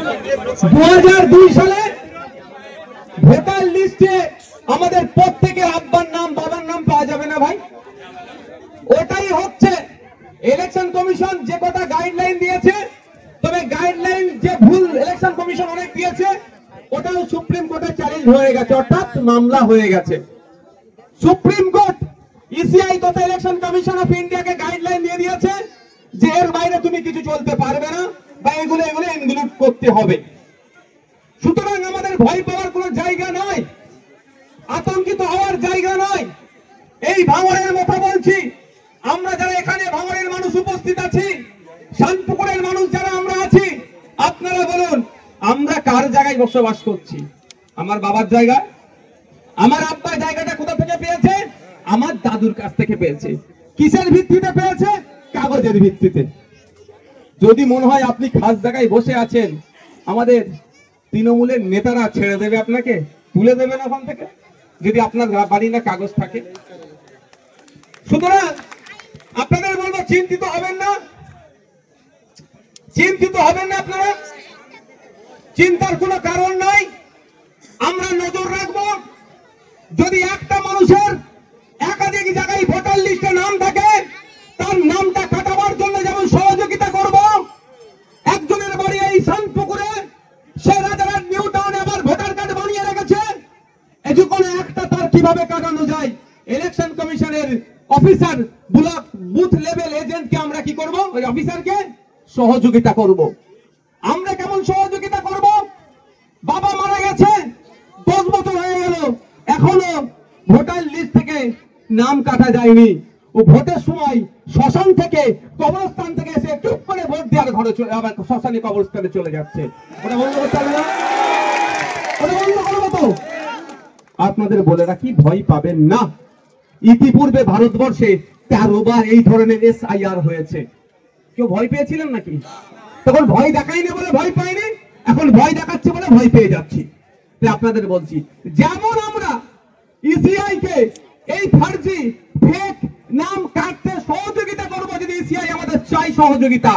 2002 সালে ভোটার লিস্টে আমাদের প্রত্যেকের আব্বার নাম বাবার নাম পাওয়া যাবে না ভাই। ওটাই হচ্ছে ইলেকশন কমিশন যে কথা গাইডলাইন দিয়েছে, তবে গাইডলাইন যে ভুল ইলেকশন কমিশন অনেক দিয়েছে, ওটাও সুপ্রিম কোর্টে চ্যালেঞ্জ হয়ে গেছে, অর্থাৎ মামলা হয়ে গেছে। সুপ্রিম কোর্ট ইসিআই তথা ইলেকশন কমিশন অফ ইন্ডিয়াকে গাইডলাইন দিয়ে দিয়েছে যে এর বাইরে তুমি কিছু চলতে পারবে না বা এগুলো ইনক্লুড করতে হবে। সুতরাং আমাদের ভয় পাওয়ার কোনো জায়গা নয়, আতঙ্কিত হওয়ার জায়গা নয়। এই ভাঙড়ের কথা বলছি, আমরা যারা এখানে ভাঙড়ের মানুষ উপস্থিত আছি, শানপুকুরের মানুষ যারা আমরা আছি, আপনারা বলুন আমরা কার জায়গায় বসবাস করছি? আমার বাবার জায়গা, আমার আব্বা জায়গাটা কোথা থেকে পেয়েছে? আমার দাদুর কাছ থেকে পেয়েছে। কিসের ভিত্তিতে পেয়েছে? কাগজের ভিত্তিতে। যদি মনে হয় আপনি খাস জায়গায় বসে আছেন, আমাদের তৃণমূলের নেতারা ছেড়ে দেবে আপনাকে, তুলে দেবে না ওখান থেকে, যদি আপনার বাড়ি না কাগজ থাকে। সুতরাং আপনাদের বলবো চিন্তিত হবেন না, চিন্তিত হবেন না আপনারা, চিন্তার কোনো কারণ নাই। আমরা নজর রাখবো, যদি একটা মানুষের একাধিক জায়গায় ভোটার লিস্টে নাম থাকে, তার নামটা কাটাবার জন্য যেমন সহযোগিতা করব। একজনের বাড়ি এই শানপুকুরে, সে রাজারহাট নিউ টাউনে আবার ভোটার কার্ড বানিয়ে রেখেছে, এযুকোন একটা তার কিভাবে কাটানো যায়, ইলেকশন কমিশনের অফিসার ব্লক বুথ লেভেল এজেন্টকে আমরা কি করব? ওই অফিসারকে সহযোগিতা করব। আমরা কেমন সহযোগিতা করব? বাবা মারা গেছে, 10 বছর হয়ে গেল, এখনো ভোটার লিস্ট থেকে নাম কাটা যায়নি। ও ভোটের সময় শ্মশান থেকে কবরস্থান থেকে এসে চুপ করে ভোট দেওয়ার ঘরে আবার শ্মশানে কবরস্থানে চলে যাচ্ছে। ওটা বন্ধ করতে হবে না? ওটা বন্ধ করবো তো। আপনাদের বলে রাখি, ভয় পাবেন না। ইতিপূর্বে ভারতবর্ষে 13 বার এই ধরনের SIR হয়েছে। কেউ ভয় পেয়েছিলেন নাকি? তখন ভয় দেখাইনি বলে ভয় পাইনি, এখন ভয় দেখাচ্ছে বলে ভয় পেয়ে যাচ্ছি। আপনাদের বলছি, যেমন আমরা ইসিআই কে এই ফার্জি ফেক নাম কাটতে সহযোগিতা করবো, যদি ইসিআই আমাদের চাই সহযোগিতা,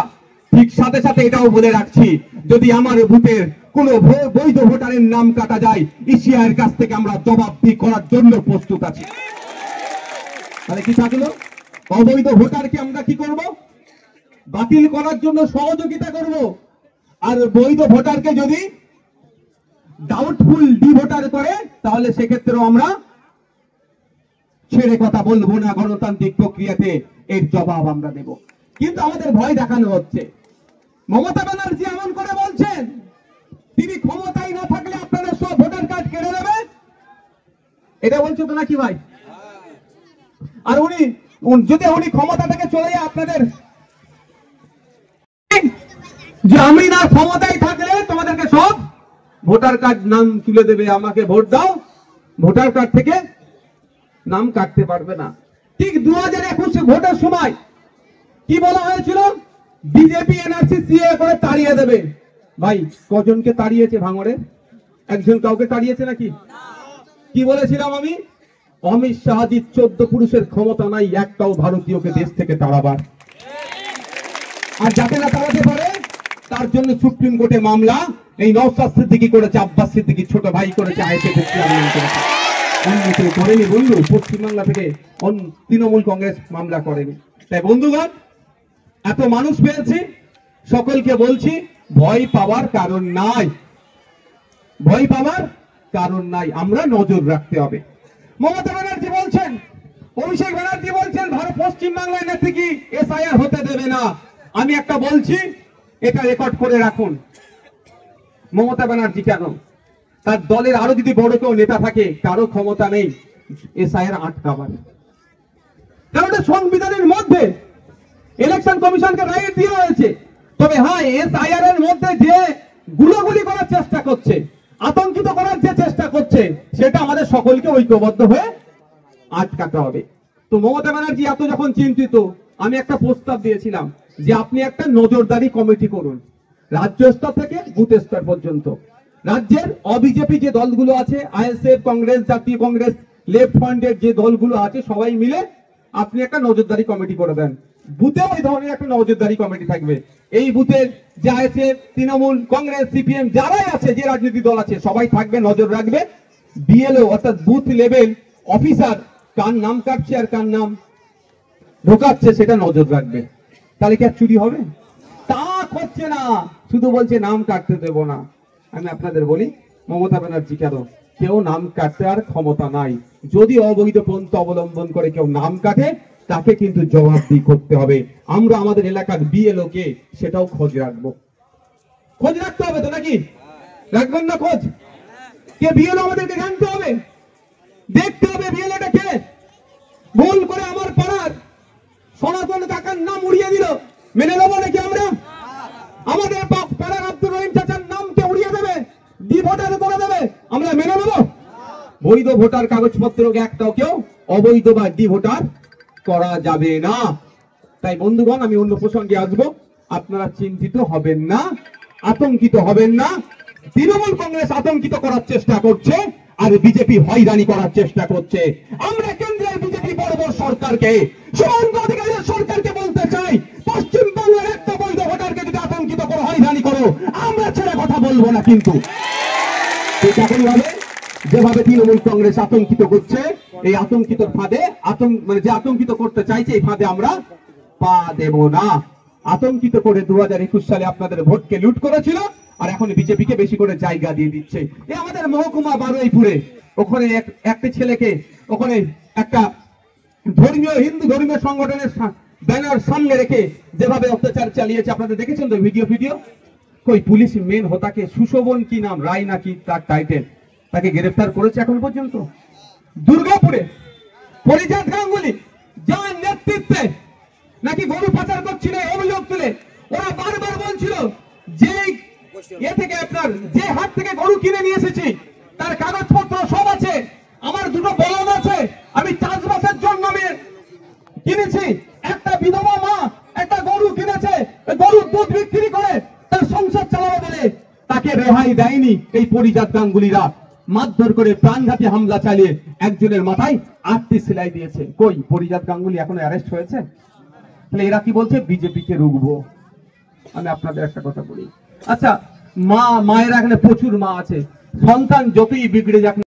ঠিক সাথে সাথে এটাও বলে রাখছি, যদি আমার বুথের কোন বৈধ ভোটারের নাম কাটা যায়, ইসিআই এর কাছ থেকে আমরা জবাবদিহি করার জন্য প্রস্তুত আছি। তাহলে কি থাকলো? অবৈধ ভোটারকে আমরা কি করব? বাতিল করার জন্য সহযোগিতা করব। আর বৈধ ভোটারকে যদি ডাউটফুল ডি ভোটার করে, তাহলে সেক্ষেত্রেও আমরা ছেড়ে কথা বলবো না, গণতান্ত্রিক প্রক্রিয়াতে এর জবাব আমরা দেব। কিন্তু আমাদের ভয় দেখানো হচ্ছে। মমতা ব্যানার্জি এমন করে বলছেন, তিনি ক্ষমতায় না থাকলে আপনাদের সব ভোটার কার্ড কেড়ে নেবে, এটা বলছে তো নাকি ভাই? আর উনি যদি ক্ষমতা থেকে চলে যায়, আপনাদের যে আমি না ক্ষমতায় থাকলে তোমাদেরকে সব ভোটার কার্ড নাম তুলে দেবে, আমাকে ভোট দাও, ভোটার কার্ড থেকে নাম কাটতে পারবে না। ঠিক 2021 ভোটের সময় কি বলা হয়েছিল? বিজেপি এনআরসি সিএ করে তাড়িয়ে দেবে। ভাই কজনকে তাড়িয়েছে ভাঙড়ে? একজন কাউকে তাড়িয়েছে নাকি? কি বলেছিলাম আমি? অমিত শাহজির 14 পুরুষের ক্ষমতা নাই একটাও ভারতীয়কে দেশ থেকে তাড়াবার। আর যাতে না তাড়াতে পারে তার জন্য সুপ্রিম কোর্টে মামলা এই নওশাদ সিদ্দিকী করেছে, আব্বাস সিদ্দিকী ছোট ভাই করেছে, আইএসএফ চেয়ারম্যান করেছে। অন্য কেউ করেনি বন্ধু, পশ্চিমবাংলা থেকে তৃণমূল কংগ্রেস মামলা করেনি। তাই বন্ধুগণ, এত মানুষ পেয়েছি, সকলকে বলছি ভয় পাওয়ার কারণ নাই, ভয় পাওয়ার কারণ নাই। আমরা নজর রাখতে হবে। মমতা ব্যানার্জি বলছেন, অভিষেক ব্যানার্জি বলছেন ভারত পশ্চিমবাংলায় নাকি কি SIR হতে দেবে না। আমি একটা বলছি, এটা রেকর্ড করে রাখুন। মমতা ব্যানার্জি কেন? তার দলের আরো যদি বড় কেউ নেতা থাকে, কারো ক্ষমতা নেই SIR আটকাবার, কারণ সংবিধানের মধ্যে ইলেকশন কমিশনকে রাইট দিয়ে হয়েছে। তবে হ্যাঁ, SIR এর মধ্যে যে গুলোগুলি করার চেষ্টা করছে, আতঙ্কিত করার যে চেষ্টা করছে, সেটা আমাদের সকলকে ঐক্যবদ্ধ হয়ে আটকাতে হবে। তো মমতা ব্যানার্জি এত যখন চিন্তিত, আমি একটা প্রস্তাব দিয়েছিলাম যে আপনি একটা নজরদারি কমিটি করুন, রাজ্য স্তর থেকে বুথ স্তর পর্যন্ত। রাজ্যের অবিজেপি যে দলগুলো আছে, আইএসএফ, কংগ্রেস, জাতীয় কংগ্রেস, লেফট ফ্রন্টের যে দলগুলো আছে, সবাই মিলে আপনি একটা নজরদারি কমিটি করে দেন। বুথে ওই ধরনের একটা নজরদারি কমিটি থাকবে। এই বুথের যা আছে তৃণমূল, কংগ্রেস, সিপিএম যারাই আছে, যে রাজনৈতিক দল আছে সবাই থাকবে, নজর রাখবে। বিএলও অর্থাৎ বুথ লেভেল অফিসার কার নাম কাটছে আর কার নাম ঢোকাচ্ছে সেটা নজর রাখবে। তাহলে কি আর চুরি হবে? তা করছে না, শুধু বলছে নাম কাটতে দেব না। আমি আপনাদের বলি, মমতা ব্যানার্জি কেউ নাম কাটতে আর ক্ষমতা নাই। যদি অবৈধ পন্থা অবলম্বন করে কেউ নাম কাটে তাকে কিন্তু জবাবদিহি করতে হবে। আমরা আমাদের এলাকার বিএলও কে সেটাও খোঁজ রাখবো। খোঁজ রাখতে হবে তো, নাকি রাখবেন না খোঁজ? কে বিএলও আমাদেরকে জানতে হবে, দেখতে হবে বিএলওটা কে। ভুল করে আমার পাড়ার সনাতন কাকার নাম উড়িয়ে দিল, মেনে নেবো নাকি আমরা? আমাদের পাড়ার আব্দুর রহিম চাচার নামকে উড়িয়ে দেবে, ডিভোটার করে দেবে, আমরা মেনে নেবো? বৈধ ভোটার কাগজপত্র একটাও কেউ অবৈধ বা ডিভোটার করা যাবে না। তাই বন্ধুগণ, আমি অন্য প্রসঙ্গে আসবো। আপনারা চিন্তিত হবেন না, আতঙ্কিত হবেন না। তৃণমূল কংগ্রেস আতঙ্কিত করার চেষ্টা করছে আর বিজেপি হয়রানি করার চেষ্টা করছে। আমরা কেন্দ্রের বিজেপি বড় বড় সরকারকে, শুভেন্দু অধিকারীর সরকারকে বলতে চাই, পশ্চিম বাংলার একটা বৈধ ভোটারকে যদি আতঙ্কিত করো, হয়রানি করো, আমরা ছেড়ে কথা বলবো না। কিন্তু যখনই হবে, যেভাবে তৃণমূল কংগ্রেস আতঙ্কিত করছে, এই আতঙ্কিত ফাঁদে যে আতঙ্কিত করতে চাইছে এই ফাঁদে আমরা পা দেব না। আতঙ্কিত করে 2021 সালে আপনাদের ভোটকে লুট করেছিল, আর এখন বিজেপিকে বেশি করে জায়গা দিয়ে দিচ্ছে। এই আমাদের মহকুমা বারুইপুরে ওখানে একটা ছেলেকে ওখানে একটা হিন্দু ধর্মীয় সংগঠনের ব্যানার সামনে রেখে যেভাবে অত্যাচার চালিয়েছে, আপনাদের দেখেছেন তো ভিডিও। কই পুলিশ মেন হোতাকে, সুশোভন কি নাম, রায় নাকি তার টাইটেল, তাকে গ্রেফতার করেছে এখন পর্যন্ত। দুর্গাপুরে পরিজাত গাঙ্গুলি যার নেতৃত্বে নাকি গরু পাচার করছিল অভিযোগ তুলে, ওরা বারবার বলছিল যে থেকে আপনার যে হাট থেকে গরু কিনে নিয়ে এসেছি তার কাগজপত্র সব আছে, আমার দুটো বলদ আছে, আমি চাষবাসের জন্য আমি কিনেছি। একটা বিধবা মা একটা গরু কিনেছে, গরুর দুধ বিক্রি করে তার সংসার চালাবে বলে তাকে রেহাই দেয়নি এই পরিজাত গাঙ্গুলিরা। মারধর করে প্রাণঘাতী হামলা চালিয়ে একজনের মাথায় 8টি সেলাই দিয়েছে। কই পরিজাত গাঙ্গুলি এখনো অ্যারেস্ট হয়েছে? তাহলে এরা কি বলছে, বিজেপিকে রুখবো। আমি আপনাদের একটা কথা বলি, আচ্ছা মায়েরা এখানে প্রচুর মা আছে, সন্তান যতই বিগড়ে যাক